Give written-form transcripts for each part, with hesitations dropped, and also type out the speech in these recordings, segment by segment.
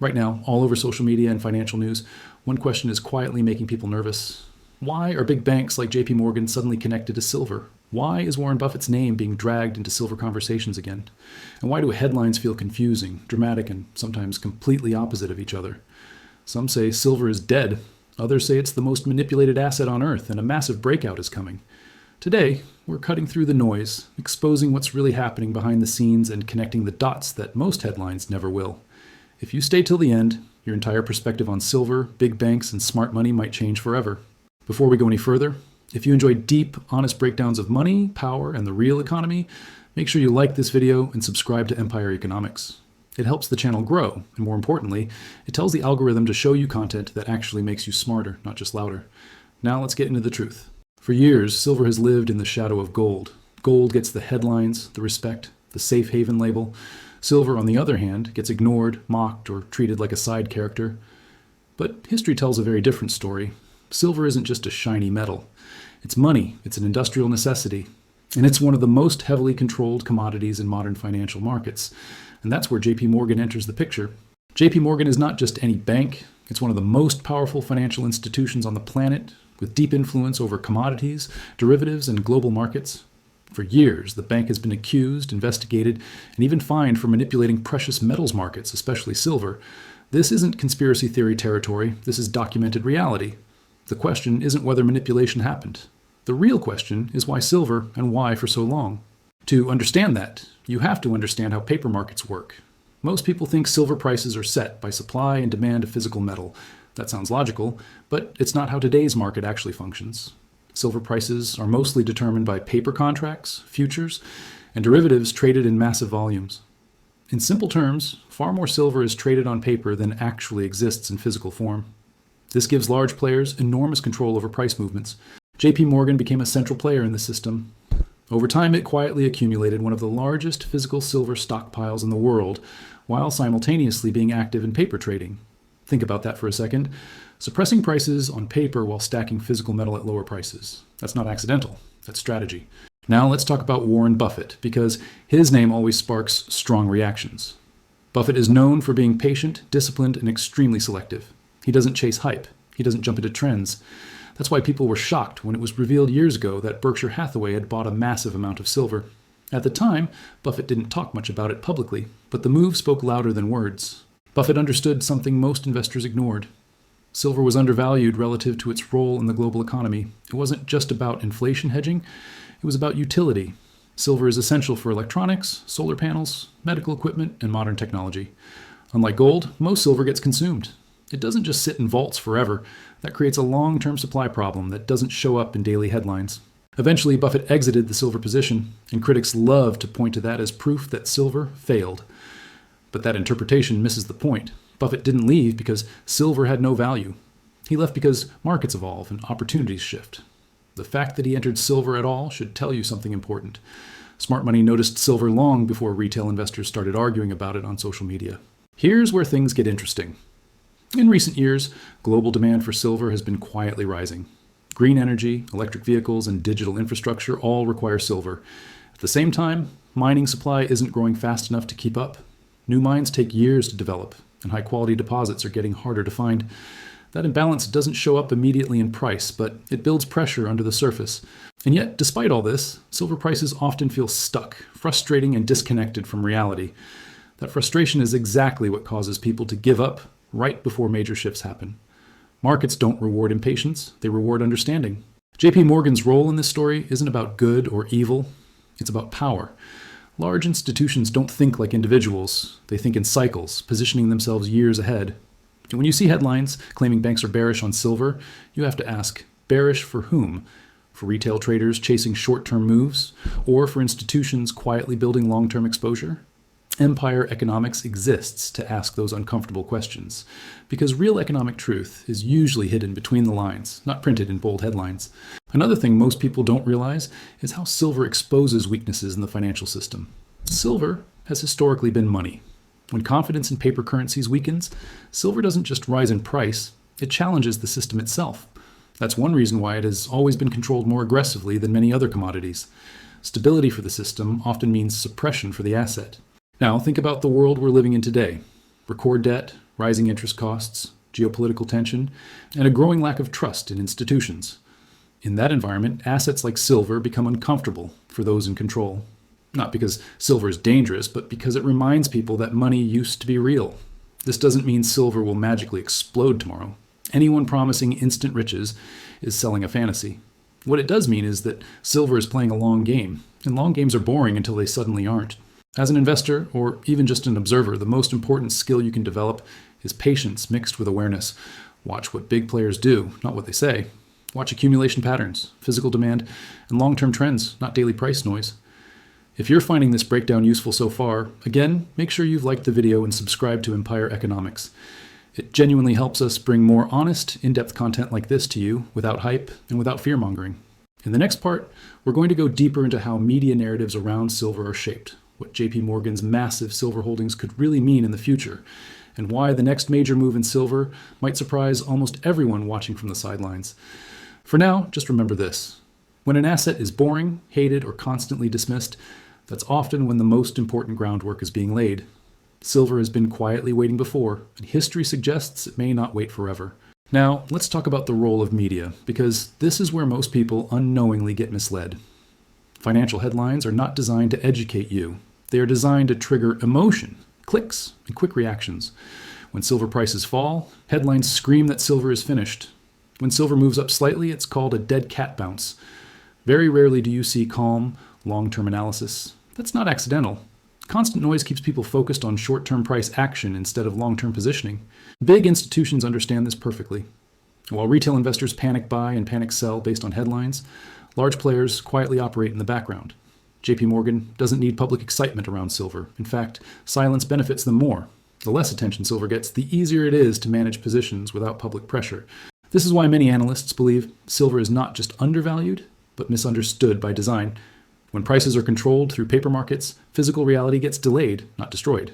Right now, all over social media and financial news, one question is quietly making people nervous. Why are big banks like JP Morgan suddenly connected to silver? Why is Warren Buffett's name being dragged into silver conversations again? And why do headlines feel confusing, dramatic, and sometimes completely opposite of each other? Some say silver is dead. Others say it's the most manipulated asset on Earth and a massive breakout is coming. Today, we're cutting through the noise, exposing what's really happening behind the scenes and connecting the dots that most headlines never will. If you stay till the end, your entire perspective on silver, big banks, and smart money might change forever. Before we go any further, if you enjoy deep, honest breakdowns of money, power, and the real economy, make sure you like this video and subscribe to Empire Economics. It helps the channel grow, and more importantly, it tells the algorithm to show you content that actually makes you smarter, not just louder. Now let's get into the truth. For years, silver has lived in the shadow of gold. Gold gets the headlines, the respect, the safe haven label. Silver, on the other hand, gets ignored, mocked, or treated like a side character. But history tells a very different story. Silver isn't just a shiny metal. It's money, it's an industrial necessity, and it's one of the most heavily controlled commodities in modern financial markets. And that's where JP Morgan enters the picture. JP Morgan is not just any bank, it's one of the most powerful financial institutions on the planet, with deep influence over commodities, derivatives, and global markets. For years, the bank has been accused, investigated, and even fined for manipulating precious metals markets, especially silver. This isn't conspiracy theory territory, this is documented reality. The question isn't whether manipulation happened. The real question is why silver and why for so long. To understand that, you have to understand how paper markets work. Most people think silver prices are set by supply and demand of physical metal. That sounds logical, but it's not how today's market actually functions. Silver prices are mostly determined by paper contracts, futures, and derivatives traded in massive volumes. In simple terms, far more silver is traded on paper than actually exists in physical form. This gives large players enormous control over price movements. JP Morgan became a central player in the system. Over time, it quietly accumulated one of the largest physical silver stockpiles in the world, while simultaneously being active in paper trading. Think about that for a second. Suppressing prices on paper while stacking physical metal at lower prices. That's not accidental. That's strategy. Now let's talk about Warren Buffett, because his name always sparks strong reactions. Buffett is known for being patient, disciplined, and extremely selective. He doesn't chase hype. He doesn't jump into trends. That's why people were shocked when it was revealed years ago that Berkshire Hathaway had bought a massive amount of silver. At the time, Buffett didn't talk much about it publicly, but the move spoke louder than words. Buffett understood something most investors ignored. Silver was undervalued relative to its role in the global economy. It wasn't just about inflation hedging, it was about utility. Silver is essential for electronics, solar panels, medical equipment, and modern technology. Unlike gold, most silver gets consumed. It doesn't just sit in vaults forever. That creates a long-term supply problem that doesn't show up in daily headlines. Eventually, Buffett exited the silver position, and critics love to point to that as proof that silver failed. But that interpretation misses the point. Buffett didn't leave because silver had no value. He left because markets evolve and opportunities shift. The fact that he entered silver at all should tell you something important. Smart money noticed silver long before retail investors started arguing about it on social media. Here's where things get interesting. In recent years, global demand for silver has been quietly rising. Green energy, electric vehicles, and digital infrastructure all require silver. At the same time, mining supply isn't growing fast enough to keep up. New mines take years to develop, and high-quality deposits are getting harder to find. That imbalance doesn't show up immediately in price, but it builds pressure under the surface. And yet, despite all this, silver prices often feel stuck, frustrating, and disconnected from reality. That frustration is exactly what causes people to give up right before major shifts happen. Markets don't reward impatience, they reward understanding. JP Morgan's role in this story isn't about good or evil, it's about power. Large institutions don't think like individuals, they think in cycles, positioning themselves years ahead. And when you see headlines claiming banks are bearish on silver, you have to ask, bearish for whom? For retail traders chasing short-term moves, or for institutions quietly building long-term exposure? Empire Economics exists to ask those uncomfortable questions, because real economic truth is usually hidden between the lines, not printed in bold headlines. Another thing most people don't realize is how silver exposes weaknesses in the financial system. Silver has historically been money. When confidence in paper currencies weakens, silver doesn't just rise in price, it challenges the system itself. That's one reason why it has always been controlled more aggressively than many other commodities. Stability for the system often means suppression for the asset. Now, think about the world we're living in today. Record debt, rising interest costs, geopolitical tension, and a growing lack of trust in institutions. In that environment, assets like silver become uncomfortable for those in control. Not because silver is dangerous, but because it reminds people that money used to be real. This doesn't mean silver will magically explode tomorrow. Anyone promising instant riches is selling a fantasy. What it does mean is that silver is playing a long game, and long games are boring until they suddenly aren't. As an investor, or even just an observer, the most important skill you can develop is patience mixed with awareness. Watch what big players do, not what they say. Watch accumulation patterns, physical demand, and long-term trends, not daily price noise. If you're finding this breakdown useful so far, again, make sure you've liked the video and subscribed to Empire Economics. It genuinely helps us bring more honest, in-depth content like this to you without hype and without fear-mongering. In the next part, we're going to go deeper into how media narratives around silver are shaped, what JP Morgan's massive silver holdings could really mean in the future, and why the next major move in silver might surprise almost everyone watching from the sidelines. For now, just remember this. When an asset is boring, hated, or constantly dismissed, that's often when the most important groundwork is being laid. Silver has been quietly waiting before, and history suggests it may not wait forever. Now, let's talk about the role of media, because this is where most people unknowingly get misled. Financial headlines are not designed to educate you. They are designed to trigger emotion, clicks, and quick reactions. When silver prices fall, headlines scream that silver is finished. When silver moves up slightly, it's called a dead cat bounce. Very rarely do you see calm, long-term analysis. That's not accidental. Constant noise keeps people focused on short-term price action instead of long-term positioning. Big institutions understand this perfectly. While retail investors panic buy and panic sell based on headlines, large players quietly operate in the background. JP Morgan doesn't need public excitement around silver. In fact, silence benefits them more. The less attention silver gets, the easier it is to manage positions without public pressure. This is why many analysts believe silver is not just undervalued, but misunderstood by design. When prices are controlled through paper markets, physical reality gets delayed, not destroyed.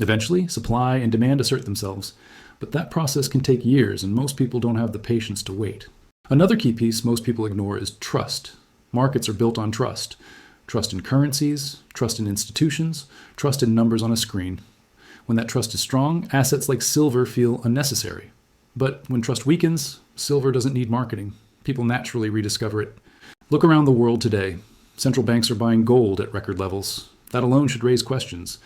Eventually, supply and demand assert themselves, but that process can take years, and most people don't have the patience to wait. Another key piece most people ignore is trust. Markets are built on trust. Trust in currencies, trust in institutions, trust in numbers on a screen. When that trust is strong, assets like silver feel unnecessary. But when trust weakens, silver doesn't need marketing. People naturally rediscover it. Look around the world today. Central banks are buying gold at record levels. That alone should raise questions.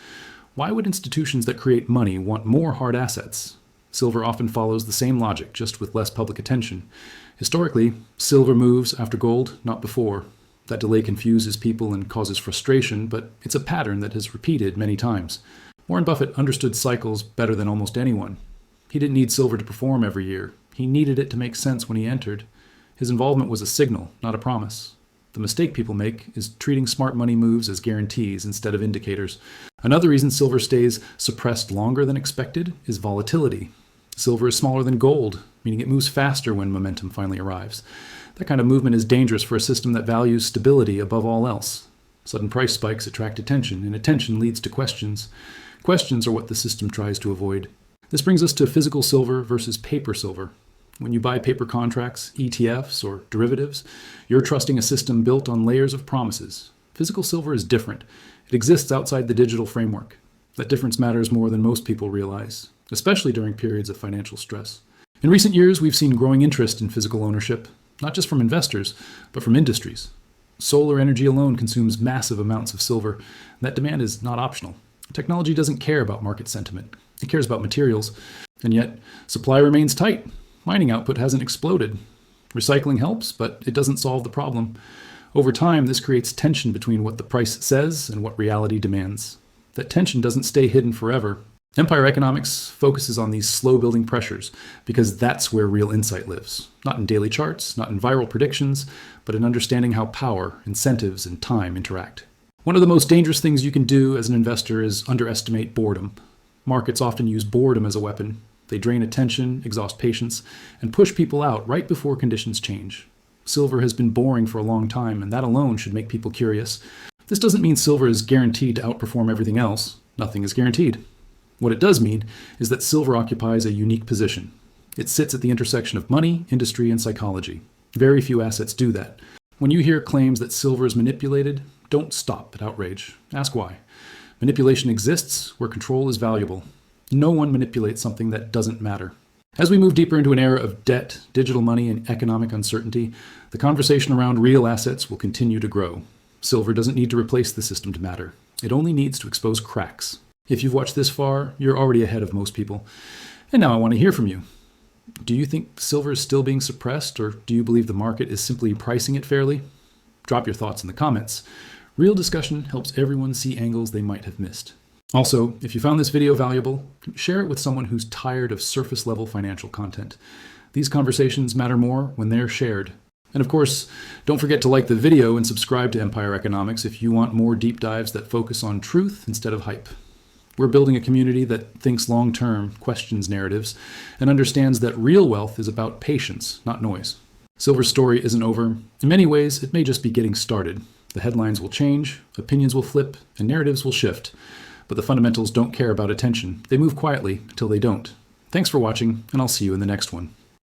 Why would institutions that create money want more hard assets? Silver often follows the same logic, just with less public attention. Historically, silver moves after gold, not before. That delay confuses people and causes frustration, but it's a pattern that has repeated many times. Warren Buffett understood cycles better than almost anyone. He didn't need silver to perform every year. He needed it to make sense when he entered. His involvement was a signal, not a promise. The mistake people make is treating smart money moves as guarantees instead of indicators. Another reason silver stays suppressed longer than expected is volatility. Silver is smaller than gold, meaning it moves faster when momentum finally arrives. That kind of movement is dangerous for a system that values stability above all else. Sudden price spikes attract attention, and attention leads to questions. Questions are what the system tries to avoid. This brings us to physical silver versus paper silver. When you buy paper contracts, ETFs, or derivatives, you're trusting a system built on layers of promises. Physical silver is different. It exists outside the digital framework. That difference matters more than most people realize, especially during periods of financial stress. In recent years, we've seen growing interest in physical ownership, not just from investors, but from industries. Solar energy alone consumes massive amounts of silver, and that demand is not optional. Technology doesn't care about market sentiment. It cares about materials, and yet supply remains tight. Mining output hasn't exploded. Recycling helps, but it doesn't solve the problem. Over time, this creates tension between what the price says and what reality demands. That tension doesn't stay hidden forever. Empire Economics focuses on these slow-building pressures because that's where real insight lives. Not in daily charts, not in viral predictions, but in understanding how power, incentives, and time interact. One of the most dangerous things you can do as an investor is underestimate boredom. Markets often use boredom as a weapon. They drain attention, exhaust patience, and push people out right before conditions change. Silver has been boring for a long time, and that alone should make people curious. This doesn't mean silver is guaranteed to outperform everything else. Nothing is guaranteed. What it does mean is that silver occupies a unique position. It sits at the intersection of money, industry, and psychology. Very few assets do that. When you hear claims that silver is manipulated, don't stop at outrage. Ask why. Manipulation exists where control is valuable. No one manipulates something that doesn't matter. As we move deeper into an era of debt, digital money, and economic uncertainty, the conversation around real assets will continue to grow. Silver doesn't need to replace the system to matter. It only needs to expose cracks. If you've watched this far, you're already ahead of most people. And now I want to hear from you. Do you think silver is still being suppressed, or do you believe the market is simply pricing it fairly? Drop your thoughts in the comments. Real discussion helps everyone see angles they might have missed. Also, if you found this video valuable, share it with someone who's tired of surface-level financial content. These conversations matter more when they're shared. And of course, don't forget to like the video and subscribe to Empire Economics if you want more deep dives that focus on truth instead of hype. We're building a community that thinks long-term, questions narratives, and understands that real wealth is about patience, not noise. Silver's story isn't over. In many ways, it may just be getting started. The headlines will change, opinions will flip, and narratives will shift. But the fundamentals don't care about attention. They move quietly until they don't. Thanks for watching, and I'll see you in the next one.